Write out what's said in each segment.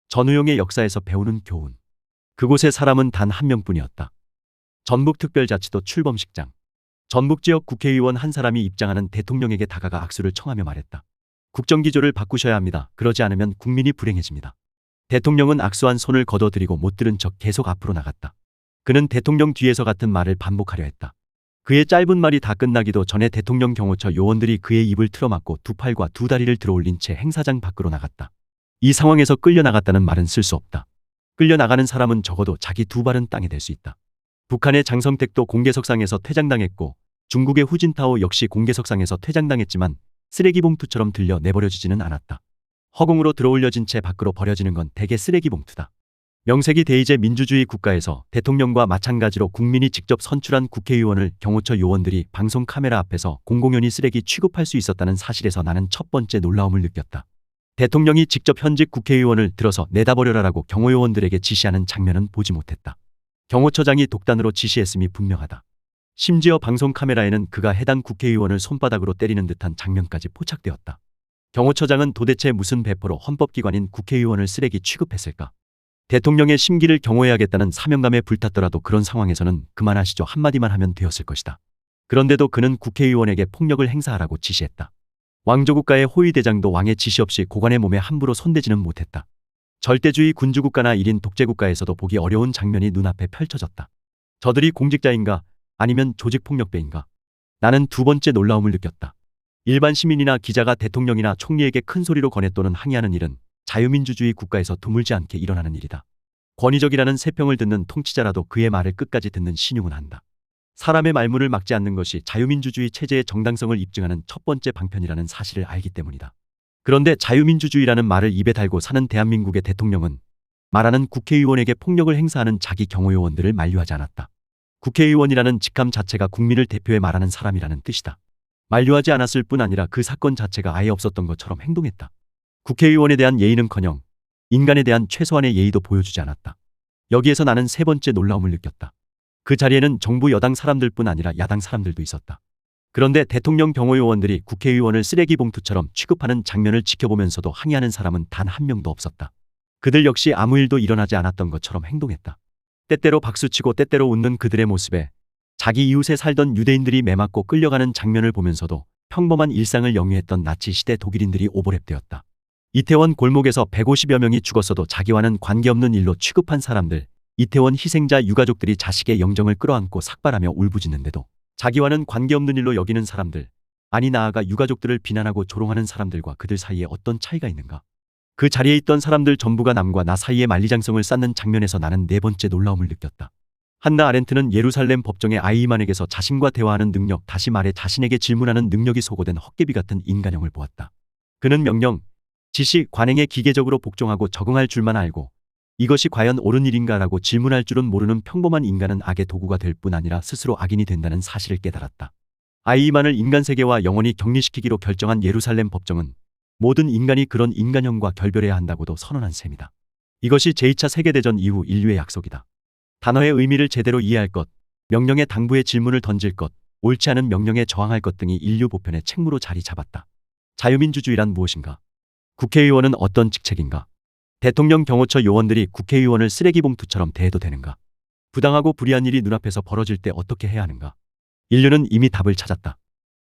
전우용의 역사에서 배우는 교훈. 그곳의 사람은 단 한 명뿐이었다. 전북특별자치도 출범식장. 전북지역 국회의원 한 사람이 입장하는 대통령에게 다가가 악수를 청하며 말했다. 국정기조를 바꾸셔야 합니다. 그러지 않으면 국민이 불행해집니다. 대통령은 악수한 손을 걷어들이고 못 들은 척 계속 앞으로 나갔다. 그는 대통령 뒤에서 같은 말을 반복하려 했다. 그의 짧은 말이 다 끝나기도 전에 대통령 경호처 요원들이 그의 입을 틀어막고 두 팔과 두 다리를 들어올린 채 행사장 밖으로 나갔다. 이 상황에서 끌려나갔다는 말은 쓸 수 없다. 끌려나가는 사람은 적어도 자기 두 발은 땅에 댈 수 있다. 북한의 장성택도 공개석상에서 퇴장당했고 중국의 후진타오 역시 공개석상에서 퇴장당했지만 쓰레기 봉투처럼 들려 내버려지지는 않았다. 허공으로 들어올려진 채 밖으로 버려지는 건 대개 쓰레기 봉투다. 명색이 대의제 민주주의 국가에서 대통령과 마찬가지로 국민이 직접 선출한 국회의원을 경호처 요원들이 방송 카메라 앞에서 공공연히 쓰레기 취급할 수 있었다는 사실에서 나는 첫 번째 놀라움을 느꼈다. 대통령이 직접 현직 국회의원을 들어서 내다버려라라고 경호요원들에게 지시하는 장면은 보지 못했다. 경호처장이 독단으로 지시했음이 분명하다. 심지어 방송 카메라에는 그가 해당 국회의원을 손바닥으로 때리는 듯한 장면까지 포착되었다. 경호처장은 도대체 무슨 배포로 헌법기관인 국회의원을 쓰레기 취급했을까? 대통령의 심기를 경호해야겠다는 사명감에 불탔더라도 그런 상황에서는 그만하시죠 한마디만 하면 되었을 것이다. 그런데도 그는 국회의원에게 폭력을 행사하라고 지시했다. 왕조국가의 호위대장도 왕의 지시 없이 고관의 몸에 함부로 손대지는 못했다. 절대주의 군주국가나 1인 독재국가에서도 보기 어려운 장면이 눈앞에 펼쳐졌다. 저들이 공직자인가 아니면 조직폭력배인가? 나는 두 번째 놀라움을 느꼈다. 일반 시민이나 기자가 대통령이나 총리에게 큰 소리로 권해 또는 항의하는 일은 자유민주주의 국가에서 드물지 않게 일어나는 일이다. 권위적이라는 세평을 듣는 통치자라도 그의 말을 끝까지 듣는 신용은 한다. 사람의 말문을 막지 않는 것이 자유민주주의 체제의 정당성을 입증하는 첫 번째 방편이라는 사실을 알기 때문이다. 그런데 자유민주주의라는 말을 입에 달고 사는 대한민국의 대통령은 말하는 국회의원에게 폭력을 행사하는 자기 경호요원들을 만류하지 않았다. 국회의원이라는 직함 자체가 국민을 대표해 말하는 사람이라는 뜻이다. 만류하지 않았을 뿐 아니라 그 사건 자체가 아예 없었던 것처럼 행동했다. 국회의원에 대한 예의는커녕 인간에 대한 최소한의 예의도 보여주지 않았다. 여기에서 나는 세 번째 놀라움을 느꼈다. 그 자리에는 정부 여당 사람들뿐 아니라 야당 사람들도 있었다. 그런데 대통령 경호요원들이 국회의원을 쓰레기 봉투처럼 취급하는 장면을 지켜보면서도 항의하는 사람은 단 한 명도 없었다. 그들 역시 아무 일도 일어나지 않았던 것처럼 행동했다. 때때로 박수치고 때때로 웃는 그들의 모습에 자기 이웃에 살던 유대인들이 매맞고 끌려가는 장면을 보면서도 평범한 일상을 영위했던 나치 시대 독일인들이 오버랩되었다. 이태원 골목에서 150여 명이 죽었어도 자기와는 관계없는 일로 취급한 사람들, 이태원 희생자 유가족들이 자식의 영정을 끌어안고 삭발하며 울부짖는데도 자기와는 관계없는 일로 여기는 사람들, 아니 나아가 유가족들을 비난하고 조롱하는 사람들과 그들 사이에 어떤 차이가 있는가? 그 자리에 있던 사람들 전부가 남과 나 사이에 만리장성을 쌓는 장면에서 나는 네 번째 놀라움을 느꼈다. 한나 아렌트는 예루살렘 법정의 아이만에게서 자신과 대화하는 능력, 다시 말해 자신에게 질문하는 능력이 소거된 헛개비 같은 인간형을 보았다. 그는 명령, 지시, 관행에 기계적으로 복종하고 적응할 줄만 알고 이것이 과연 옳은 일인가라고 질문할 줄은 모르는 평범한 인간은 악의 도구가 될 뿐 아니라 스스로 악인이 된다는 사실을 깨달았다. 아이만을 인간 세계와 영원히 격리시키기로 결정한 예루살렘 법정은 모든 인간이 그런 인간형과 결별해야 한다고도 선언한 셈이다. 이것이 제2차 세계대전 이후 인류의 약속이다. 단어의 의미를 제대로 이해할 것, 명령의 당부에 질문을 던질 것, 옳지 않은 명령에 저항할 것 등이 인류 보편의 책무로 자리 잡았다. 자유민주주의란 무엇인가? 국회의원은 어떤 직책인가? 대통령 경호처 요원들이 국회의원을 쓰레기 봉투처럼 대해도 되는가? 부당하고 불의한 일이 눈앞에서 벌어질 때 어떻게 해야 하는가? 인류는 이미 답을 찾았다.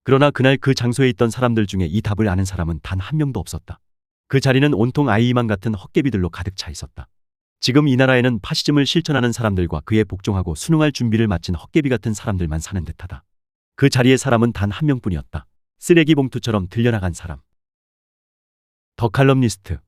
그러나 그날 그 장소에 있던 사람들 중에 이 답을 아는 사람은 단 한 명도 없었다. 그 자리는 온통 아이만 같은 헛개비들로 가득 차 있었다. 지금 이 나라에는 파시즘을 실천하는 사람들과 그에 복종하고 순응할 준비를 마친 헛개비 같은 사람들만 사는 듯하다. 그 자리의 사람은 단 한 명뿐이었다. 쓰레기 봉투처럼 들려나간 사람. 더 칼럼니스트